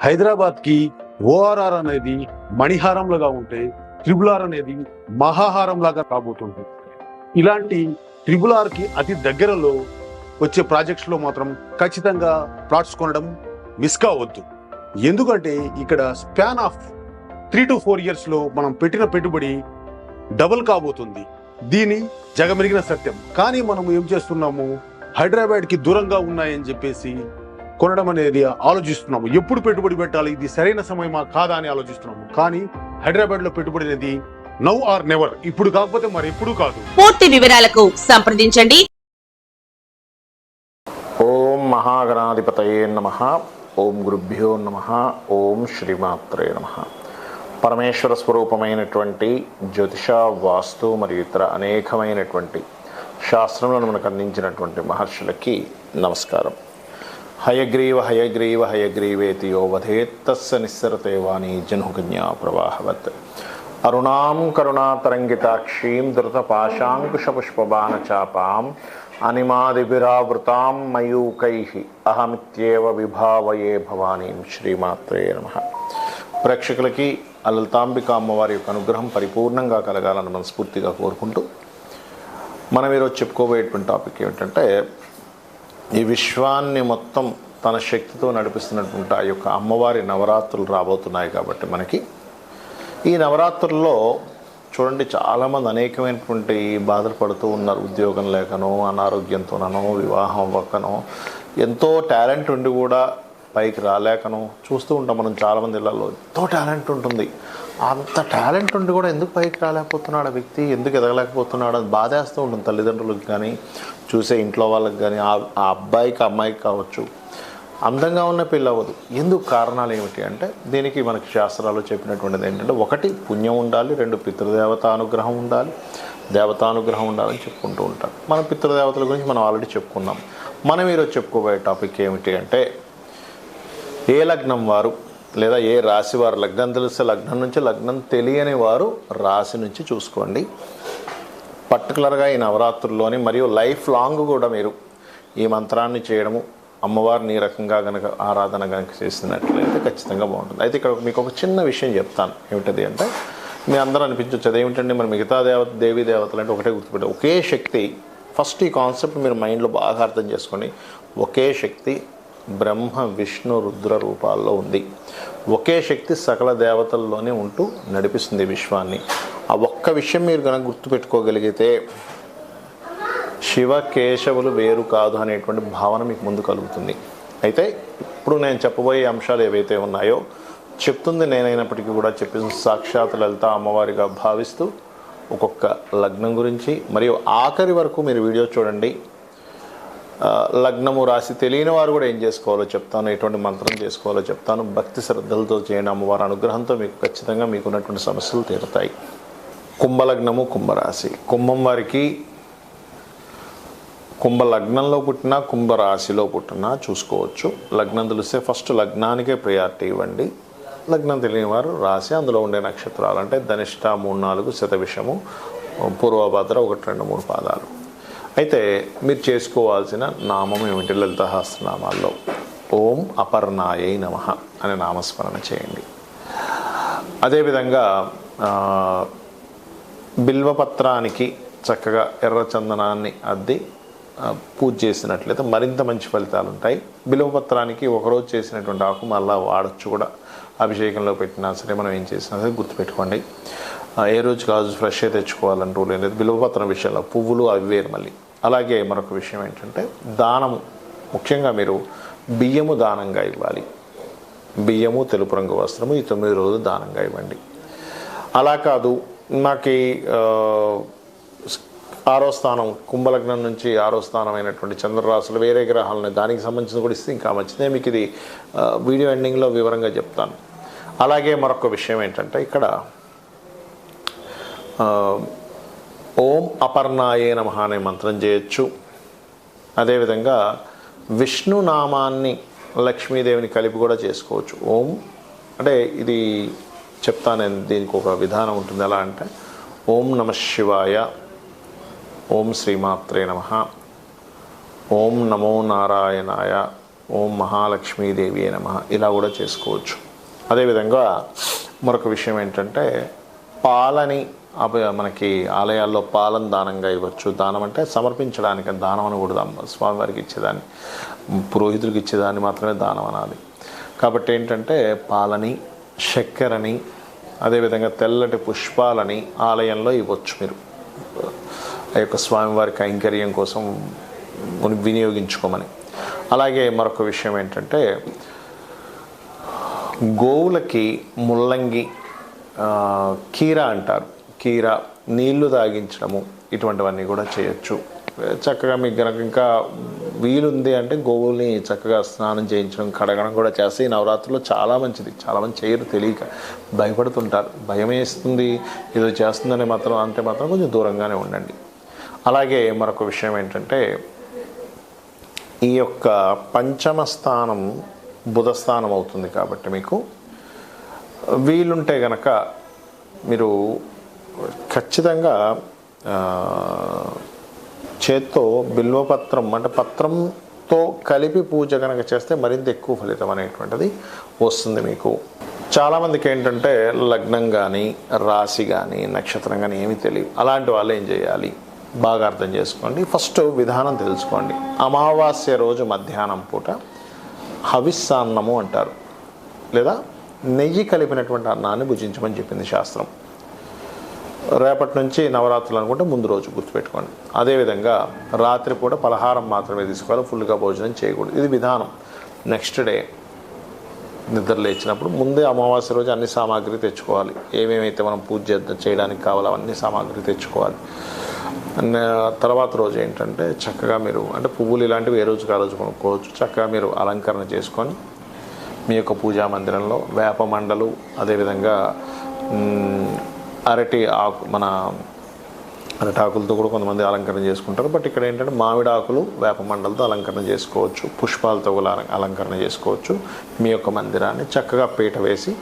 హైదరాబాద్కి ఓఆర్ఆర్ అనేది మణిహారంలాగా ఉంటే ట్రిబుల్ ఆర్ అనేది మహాహారం లాగా కాబోతుంది. ఇలాంటి ట్రిబుల్ ఆర్కి అతి దగ్గరలో వచ్చే ప్రాజెక్ట్స్ లో మాత్రం ఖచ్చితంగా ప్లాట్స్ కొనడం మిస్ కావద్దు. ఎందుకంటే ఇక్కడ స్పాన్ ఆఫ్ 3 to 4 years లో మనం పెట్టిన పెట్టుబడి డబుల్ కాబోతుంది. దీని జగమెరిగిన సత్యం. కానీ మనం ఏం చేస్తున్నాము, హైదరాబాద్కి దూరంగా ఉన్నాయని చెప్పేసి కొనడం అనేది ఆలోచిస్తున్నాము. ఎప్పుడు పెట్టుబడి పెట్టాలి, ఇది సరైన సమయమా కాదా అని ఆలోచిస్తున్నాము. కానీ హైదరాబాద్లో పెట్టుబడి అనేది నౌ ఆర్ నెవర్, ఇప్పుడు కాకపోతే మరి ఎప్పుడు కాదు. పూర్తి వివరాలకు సంప్రదించండి. ఓం మహాగణాధిపతయే నమః. ఓం గురుభ్యో నమః. ఓం శ్రీమాత్రే నమః. పరమేశ్వర స్వరూపమైనటువంటి జ్యోతిష, వాస్తు మరియు ఇతర అనేకమైనటువంటి శాస్త్రములను మనకు అందించినటువంటి మహర్షులకి నమస్కారం. హయగ్రీవ హయగ్రీవ హయగ్రీవేతి యో వదేత్ తస్య నిస్సరతే వాణి జనుకన్యా ప్రవాహవత్. అరుణాం కరుణాతరంగితాక్షీం ధృతపాశాంకుశపుష్పబాణచాపాం అనిమాదిభిరావృతాం మయూకైః అహమిత్యేవ విభావయే భవానీం. శ్రీమాత్రే నమః. ప్రేక్షకులకి లలితాంబిక అమ్మవారి యొక్క అనుగ్రహం పరిపూర్ణంగా కలగాలని మనస్ఫూర్తిగా కోరుకుంటూ మనం ఈరోజు చెప్పుకోబోయేటువంటి టాపిక్ ఏమిటంటే, ఈ విశ్వాన్ని మొత్తం తన శక్తితో నడిపిస్తున్నటువంటి ఆ యొక్క అమ్మవారి నవరాత్రులు రాబోతున్నాయి. కాబట్టి మనకి ఈ నవరాత్రుల్లో చూడండి, చాలామంది అనేకమైనటువంటి బాధలు పడుతూ ఉన్నారు. ఉద్యోగం లేకనో, అనారోగ్యంతోనో, వివాహం అవ్వకనో, ఎంతో టాలెంట్ ఉండి కూడా పైకి రాలేకనో చూస్తూ ఉంటాం మనం. చాలామంది ఇళ్లలో ఎంతో టాలెంట్ ఉంటుంది, అంత టాలెంట్ ఉండి కూడా ఎందుకు పైకి రాలేకపోతున్నాడు ఆ వ్యక్తి, ఎందుకు ఎదగలేకపోతున్నాడు అని బాధేస్తూ ఉంటుంది తల్లిదండ్రులకు కానీ, చూసే ఇంట్లో వాళ్ళకి కానీ. ఆ అబ్బాయికి అమ్మాయికి కావచ్చు, అందంగా ఉన్న పెళ్ళి అవ్వదు. ఎందుకు కారణాలు ఏమిటి అంటే, దీనికి మనకి శాస్త్రాలు చెప్పినటువంటిది ఏంటంటే, 1 పుణ్యం ఉండాలి, 2 పితృదేవతానుగ్రహం ఉండాలి, దేవతానుగ్రహం ఉండాలని చెప్పుకుంటూ ఉంటారు. మన పితృదేవతల గురించి మనం ఆల్రెడీ చెప్పుకున్నాం. మనం ఈరోజు చెప్పుకోబోయే టాపిక్ ఏమిటి అంటే, ఏ లగ్నం వారు లేదా ఏ రాశి వారు, లగ్నం తెలిస్తే లగ్నం నుంచి, లగ్నం తెలియని వారు రాశి నుంచి చూసుకోండి. పర్టికులర్గా ఈ నవరాత్రుల్లోని మరియు లైఫ్ లాంగ్ కూడా మీరు ఈ మంత్రాన్ని చేయడము, అమ్మవారిని ఈ రకంగా కనుక ఆరాధన కనుక చేసినట్లయితే ఖచ్చితంగా బాగుంటుంది. అయితే ఇక్కడ మీకు ఒక చిన్న విషయం చెప్తాను. ఏమిటది అంటే, మీ అందరూ అనిపించవచ్చు అదేమిటండి మరి మిగతా దేవీ దేవతలు అంటే ఒకటే గుర్తుపెట్టారు. ఒకే శక్తి. ఫస్ట్ ఈ కాన్సెప్ట్ మీరు మైండ్లో బాగా అర్థం చేసుకోండి. ఒకే శక్తి బ్రహ్మ, విష్ణు, రుద్ర రూపాల్లో ఉంది. ఒకే శక్తి సకల దేవతల్లోనే ఉంటూ నడిపిస్తుంది విశ్వాన్ని. ఆ ఒక్క విషయం మీరు కనుక గుర్తుపెట్టుకోగలిగితే శివ కేశవులు వేరు కాదు అనేటువంటి భావన మీకు ముందు కలుగుతుంది. అయితే ఇప్పుడు నేను చెప్పబోయే అంశాలు ఏవైతే ఉన్నాయో, చెప్తుంది నేనైనప్పటికీ కూడా చెప్పింది సాక్షాత్ లలిత అమ్మవారిగా భావిస్తూ ఒక్కొక్క లగ్నం గురించి మరియు ఆఖరి వరకు మీరు వీడియో చూడండి. లగ్నము రాశి తెలియని వారు కూడా ఏం చేసుకోవాలో చెప్తాను, ఎటువంటి మంత్రం చేసుకోవాలో చెప్తాను. భక్తి శ్రద్ధలతో చేయండి. అమ్మవారి అనుగ్రహంతో మీకు ఖచ్చితంగా మీకున్నటువంటి సమస్యలు తీరుతాయి. కుంభలగ్నము, కుంభరాశి. కుంభం వారికి కుంభ లగ్నంలో పుట్టినా, కుంభరాశిలో పుట్టినా చూసుకోవచ్చు. లగ్నం తెలిస్తే ఫస్ట్ లగ్నానికే ప్రయారిటీ ఇవ్వండి. లగ్నం తెలియని వారు రాశి, అందులో ఉండే నక్షత్రాలు అంటే ధనిష్ట 3, 4, శతభిషము, పూర్వభద్ర 1, 2, 3 పాదాలు. అయితే మీరు చేసుకోవాల్సిన నామం ఏమిటి? లలిత సహస్రనామాల్లో ఓం అపర్ణాయై నమః అనే నామస్మరణ చేయండి. అదేవిధంగా బిల్వపత్రానికి చక్కగా ఎర్ర చందనాన్ని అద్ది పూజ చేసినట్లయితే మరింత మంచి ఫలితాలు ఉంటాయి. బిల్వపత్రానికి ఒకరోజు చేసినటువంటి ఆకు మళ్ళీ వాడచ్చు కూడా. అభిషేకంలో పెట్టినా సరే, మనం ఏం చేసినా సరే గుర్తుపెట్టుకోండి. ఏ రోజు కాదు ఫ్రెష్ తెచ్చుకోవాలని రూల్ ఏం లేదు. బిల్వపత్రం విషయంలో పువ్వులు అవి వేరు. మళ్ళీ అలాగే మరొక విషయం ఏంటంటే, దానము. ముఖ్యంగా మీరు బియ్యము దానంగా ఇవ్వాలి. బియ్యము, తెలుపు రంగు వస్త్రము ఈ 9 రోజులు దానంగా ఇవ్వండి. అలా కాదు, నాకు 6వ స్థానం, కుంభలగ్నం నుంచి 6వ స్థానం అయినటువంటి చంద్రరాశులు వేరే గ్రహాలను దానికి సంబంధించిన కూడా ఇస్తే ఇంకా మంచిదే. మీకు ఇది వీడియో ఎండింగ్లో వివరంగా చెప్తాను. అలాగే మరొక విషయం ఏంటంటే, ఇక్కడ ఓం అపర్ణాయే నమః అనే మంత్రం చేయొచ్చు. అదేవిధంగా విష్ణు నామాన్ని లక్ష్మీదేవిని కలిపి కూడా చేసుకోవచ్చు. ఓం అంటే ఇది చెప్తాను నేను, దీనికి ఒక విధానం ఉంటుంది. ఎలా అంటే, ఓం నమః శివాయ, ఓం శ్రీమాత్రే నమః, ఓం నమో నారాయణాయ, ఓం మహాలక్ష్మీదేవి నమః ఇలా కూడా చేసుకోవచ్చు. అదేవిధంగా మరొక విషయం ఏంటంటే పాలని మనకి ఆలయాల్లో పాలను దానంగా ఇవ్వచ్చు. దానం అంటే సమర్పించడానికి, దానం అనకూడదు. స్వామివారికి ఇచ్చేదాన్ని, పురోహితుడికి ఇచ్చేదాన్ని మాత్రమే దానం అనాలి. కాబట్టి ఏంటంటే పాలని, చక్కెరని, అదేవిధంగా తెల్లటి పుష్పాలని ఆలయంలో ఇవ్వచ్చు మీరు, ఆ యొక్క స్వామివారి కైంకర్యం కోసం వినియోగించుకోమని. అలాగే మరొక విషయం ఏంటంటే గోవులకి ముల్లంగి, కీర అంటారు, కీర నీళ్లు తాగించడము, ఇటువంటివన్నీ కూడా చేయొచ్చు. చక్కగా మీకు కనుక ఇంకా వీలుంది అంటే గోవుల్ని చక్కగా స్నానం చేయించడం, కడగడం కూడా చేస్తే ఈ నవరాత్రుల్లో చాలా మంచిది. చాలామంది చేయరు, తెలియక భయపడుతుంటారు. భయం వేస్తుంది ఏదో చేస్తుందని మాత్రం అంటే మాత్రం కొంచెం దూరంగానే ఉండండి. అలాగే మరొక విషయం ఏంటంటే ఈ యొక్క పంచమ స్థానం బుధస్థానం అవుతుంది కాబట్టి మీకు వీలుంటే గనక మీరు ఖచ్చితంగా చేత్తో బిల్వపత్రం అంటే పత్రంతో కలిపి పూజ కనుక చేస్తే మరింత ఎక్కువ ఫలితం అనేటువంటిది వస్తుంది మీకు. చాలామందికి ఏంటంటే లగ్నం కానీ రాశి కానీ నక్షత్రం కానీ ఏమీ తెలియదు. అలాంటి వాళ్ళు ఏం చేయాలి బాగా అర్థం చేసుకోండి. ఫస్ట్ విధానం తెలుసుకోండి. అమావాస్య రోజు మధ్యాహ్నం పూట హవిస్సాన్నము అంటారు, లేదా నెయ్యి కలిపినటువంటి అన్నాన్ని భుజించమని చెప్పింది శాస్త్రం. రేపటి నుంచి నవరాత్రులు అనుకుంటే ముందు రోజు గుర్తుపెట్టుకోండి. అదేవిధంగా రాత్రిపూట పలహారం మాత్రమే తీసుకోవాలి, ఫుల్గా భోజనం చేయకూడదు. ఇది విధానం. నెక్స్ట్ డే నిద్ర లేచినప్పుడు ముందే అమావాస్య రోజు అన్ని సామాగ్రి తెచ్చుకోవాలి. ఏమేమైతే మనం పూజ చేయడానికి కావాలో అవన్నీ సామాగ్రి తెచ్చుకోవాలి. తర్వాత రోజు ఏంటంటే చక్కగా మీరు అంటే పువ్వులు ఇలాంటివి ఏ రోజుకి ఆ రోజు కొనుక్కోవచ్చు. చక్కగా మీరు అలంకరణ చేసుకొని మీ యొక్క పూజా మందిరంలో వేప మండలు, అదేవిధంగా అరటి ఆకు, మన అరటి ఆకులతో కూడా కొంతమంది అలంకరణ చేసుకుంటారు. బట్ ఇక్కడ ఏంటంటే మామిడి ఆకులు, వేప మండలతో అలంకరణ చేసుకోవచ్చు, పుష్పాలతో కూడా అలంకరణ చేసుకోవచ్చు. మీ యొక్క మందిరాన్ని చక్కగా పీట వేసి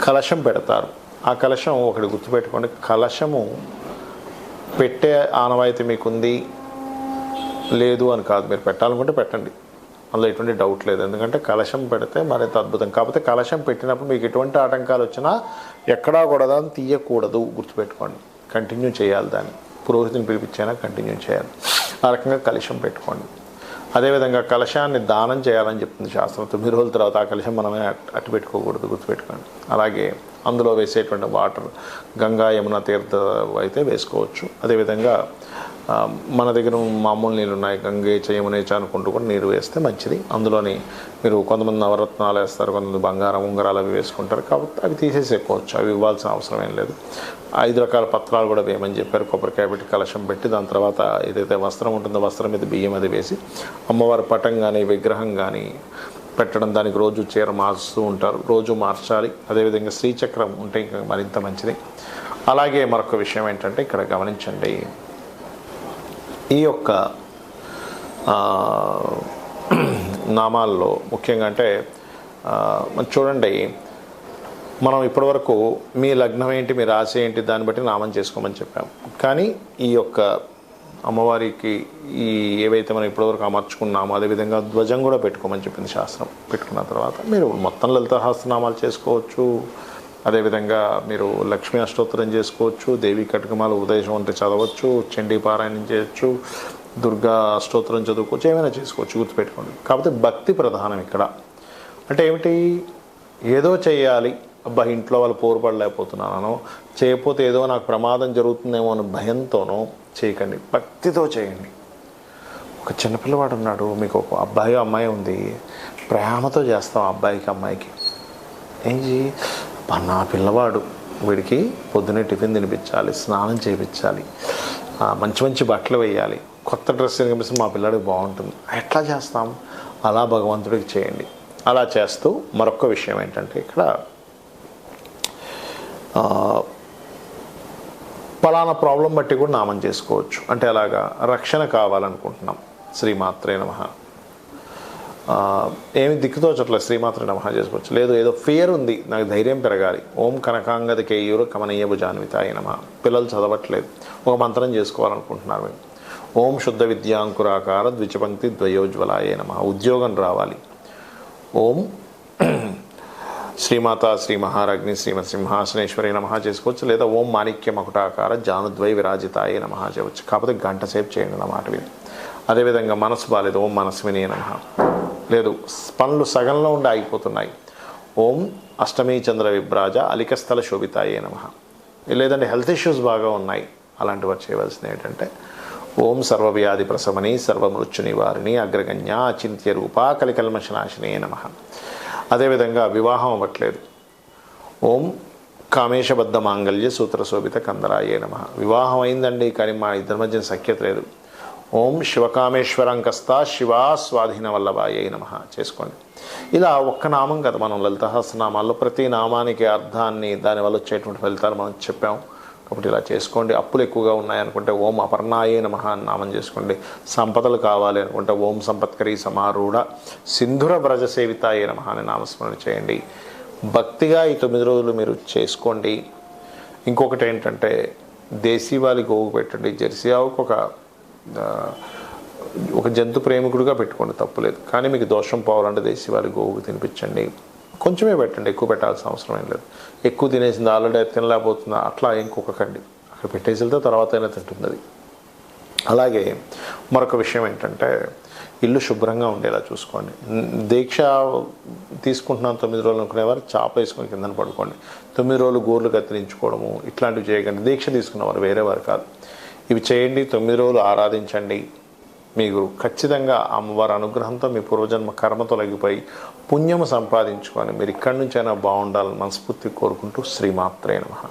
కలశం పెడతారు. ఆ కలశం ఒకటి గుర్తుపెట్టుకోండి, కలశము పెట్టే ఆనవాయితీ మీకుంది లేదు అని కాదు, మీరు పెట్టాలనుకుంటే పెట్టండి, అందులో ఎటువంటి డౌట్ లేదు. ఎందుకంటే కలశం పెడితే మరింత అద్భుతం. కాకపోతే కలశం పెట్టినప్పుడు మీకు ఎటువంటి ఆటంకాలు వచ్చినా ఎక్కడా కూడా దాన్ని తీయకూడదు, గుర్తుపెట్టుకోండి. కంటిన్యూ చేయాలి, దాన్ని పురోహితుని పిలిపించైనా కంటిన్యూ చేయాలి. ఆ రకంగా కలశం పెట్టుకోండి. అదేవిధంగా కలశాన్ని దానం చేయాలని చెప్తుంది శాస్త్రం. 9 రోజుల తర్వాత ఆ కలశం మనమే అట్టు పెట్టుకోకూడదు, గుర్తుపెట్టుకోండి. అలాగే అందులో వేసేటువంటి వాటర్ గంగా యమున తీర్థ అయితే వేసుకోవచ్చు. అదేవిధంగా మన దగ్గర మామూలు నీళ్ళు ఉన్నాయి, గంగే యమునేచ అనుకుంటూ కూడా నీరు వేస్తే మంచిది. అందులోని మీరు కొంతమంది నవరత్నాలు వేస్తారు, కొంతమంది బంగారం ఉంగరాలు అవి వేసుకుంటారు, కాబట్టి అవి తీసేసేసుకోవచ్చు, అవి ఇవ్వాల్సిన అవసరం ఏం లేదు. 5 రకాల పత్రాలు కూడా వేయమని చెప్పారు. కొబ్బరికాయ పెట్టి కలశం పెట్టి దాని తర్వాత ఏదైతే వస్త్రం ఉంటుందో వస్త్రం మీద బియ్యం అది వేసి అమ్మవారి పటం కానీ విగ్రహం కానీ పెట్టడం, దానికి రోజు చీర మార్చుతూ ఉంటారు, రోజు మార్చాలి. అదేవిధంగా శ్రీచక్రం ఉంటే ఇంకా మరింత మంచిది. అలాగే మరొక విషయం ఏంటంటే ఇక్కడ గమనించండి, ఈ యొక్క నామాల్లో ముఖ్యంగా అంటే చూడండి, మనం ఇప్పటివరకు మీ లగ్నం ఏంటి, మీ రాశి ఏంటి, దాన్ని బట్టి నామం చేసుకోమని చెప్పాం. కానీ ఈ యొక్క అమ్మవారికి ఈ ఏవైతే మనం ఇప్పటివరకు అమర్చుకున్నామో అదేవిధంగా ధ్వజం కూడా పెట్టుకోమని చెప్పింది శాస్త్రం. పెట్టుకున్న తర్వాత మీరు మొత్తం లలిత సహస్రనామాలు చేసుకోవచ్చు. అదేవిధంగా మీరు లక్ష్మీ అష్టోత్తరం చేసుకోవచ్చు, దేవి కటకమాల ఉదయం అంటే చదవచ్చు, చండీ పారాయణం చేయొచ్చు, దుర్గా అష్టోత్తరం చదువుకోవచ్చు, ఏమైనా చేసుకోవచ్చు, గుర్తుపెట్టుకోండి. కాకపోతే భక్తి ప్రధానం ఇక్కడ. అంటే ఏమిటి, ఏదో చేయాలి, అబ్బా ఇంట్లో వాళ్ళు పోరుపడలేకపోతున్నానో, చేయకపోతే ఏదో నాకు ప్రమాదం జరుగుతుందేమో అని భయంతోనో చేయకండి, భక్తితో చేయండి. ఒక చిన్నపిల్లవాడు ఉన్నాడు, మీకు ఒక అబ్బాయి అమ్మాయి ఉంది, ప్రేమతో చేస్తాం అబ్బాయికి అమ్మాయికి. ఏంటి, నా పిల్లవాడు, వీడికి పొద్దున్నే టిఫిన్ తినిపించాలి, స్నానం చేయించాలి, మంచి మంచి బట్టలు వేయాలి, కొత్త డ్రెస్ కనిపిస్తే మా పిల్లాడికి బాగుంటుంది. ఎట్లా చేస్తాం, అలా భగవంతుడికి చేయండి. అలా చేస్తూ మరొక విషయం ఏంటంటే ఇక్కడ పలానా ప్రాబ్లం బట్టి కూడా నామం చేసుకోవచ్చు. అంటే అలాగా రక్షణ కావాలనుకుంటున్నాం, శ్రీమాత్రే నమః, ఏమి దిక్కుతోచట్లేదు, శ్రీమాత్రే నమః చేసుకోవచ్చు. లేదు ఏదో ఫియర్ ఉంది, నాకు ధైర్యం పెరగాలి, ఓం కనకాంగది కేయూరు కమనీయ భుజాన్వితాయ నమః, పిల్లలు చదవట్లేదు, ఒక మంత్రం చేసుకోవాలనుకుంటున్నారు, ఓం శుద్ధ విద్యాంకురాకార ద్విచపంక్తి ద్వయోజ్వలాయ నమః. ఉద్యోగం రావాలి. ఓం శ్రీమాత శ్రీ మహారాజ్ని శ్రీమత్ సింహాసనేశ్వరి నమః చేసుకోవచ్చు, లేదా ఓం మాణిక్య మకుటాకార జానుద్వై విరాజితాయ నమః చేయవచ్చు. కాకపోతే గంట సేపు చేయండి నా మాట విని. అదేవిధంగా మనసు బాలేదు, ఓం మనస్విని నమః. లేదు, పనులు సగంలో ఉండి ఆగిపోతున్నాయి, ఓం అష్టమీ చంద్ర విభ్రాజ అలికస్థల శోభితాయే నమః. లేదంటే హెల్త్ ఇష్యూస్ బాగా ఉన్నాయి, అలాంటి వారు చేయవలసింది ఏంటంటే ఓం సర్వవ్యాధి ప్రశమని సర్వమృత్యు నివారిణి అగ్రగణ్య అచింత్య రూప కలికల్మషనాశినే నమః. అదేవిధంగా వివాహం అవ్వట్లేదు, ఓం కామేశబద్ధ మాంగళ్య సూత్రశోభిత కందరాయే నమః. వివాహం అయిందండి కానీ మా ఇద్దరి మధ్య సఖ్యత లేదు, ఓం శివకామేశ్వరంకస్తా శివా స్వాధీన వల్లభాయే నమః చేసుకోండి. ఇలా ఒక్క నామం కదా, మనం లలిత సహస్రనామాల్లో ప్రతి నామానికి అర్థాన్ని దానివల్ల వచ్చేటువంటి ఫలితాలు మనం చెప్పాం. కాబట్టి ఇలా చేసుకోండి. అప్పులు ఎక్కువగా ఉన్నాయనుకుంటే ఓం అపర్ణాయే నమః అని నామం చేసుకోండి. సంపదలు కావాలి అనుకుంటే ఓం సంపత్కరీ సమారూఢ సింధుర వ్రజ సేవితాయే నమః అని నామస్మరణ చేయండి. భక్తిగా ఈ 9 రోజులు మీరు చేసుకోండి. ఇంకొకటి ఏంటంటే దేశీవాలి గోవు పెట్టండి. జెర్సీ ఆవుకు ఒక జంతు ప్రేమికుడిగా పెట్టుకోండి, తప్పులేదు. కానీ మీకు దోషం పోవాలంటే దేశీవాలి గోవుకు తినిపించండి. కొంచెమే పెట్టండి, ఎక్కువ పెట్టాల్సిన అవసరం ఏం లేదు. ఎక్కువ తినేసింది ఆల్రెడీ తినలేకపోతుందా అట్లా ఇంకొకకండి, అక్కడ పెట్టేసి వెళ్తే తర్వాత అయినా తింటుంది అది. అలాగే మరొక విషయం ఏంటంటే ఇల్లు శుభ్రంగా ఉండేలా చూసుకోండి. దీక్ష తీసుకుంటున్నాను 9 రోజులు అనుకునేవారు చాప వేసుకొని కిందన పడుకోండి. 9 రోజులు గోర్లు కత్తిరించుకోవడము ఇట్లాంటివి చేయకండి. దీక్ష తీసుకున్నవారు వేరే వారు కాదు. ఇవి చేయండి, 9 రోజులు ఆరాధించండి. మీకు ఖచ్చితంగా అమ్మవారి అనుగ్రహంతో మీ పూర్వజన్మ కర్మ తొలగిపోయి పుణ్యము సంపాదించుకొని మీరు ఇక్కడి నుంచైనా బాగుండాలని మనస్ఫూర్తి కోరుకుంటూ శ్రీమాత్రే నమః.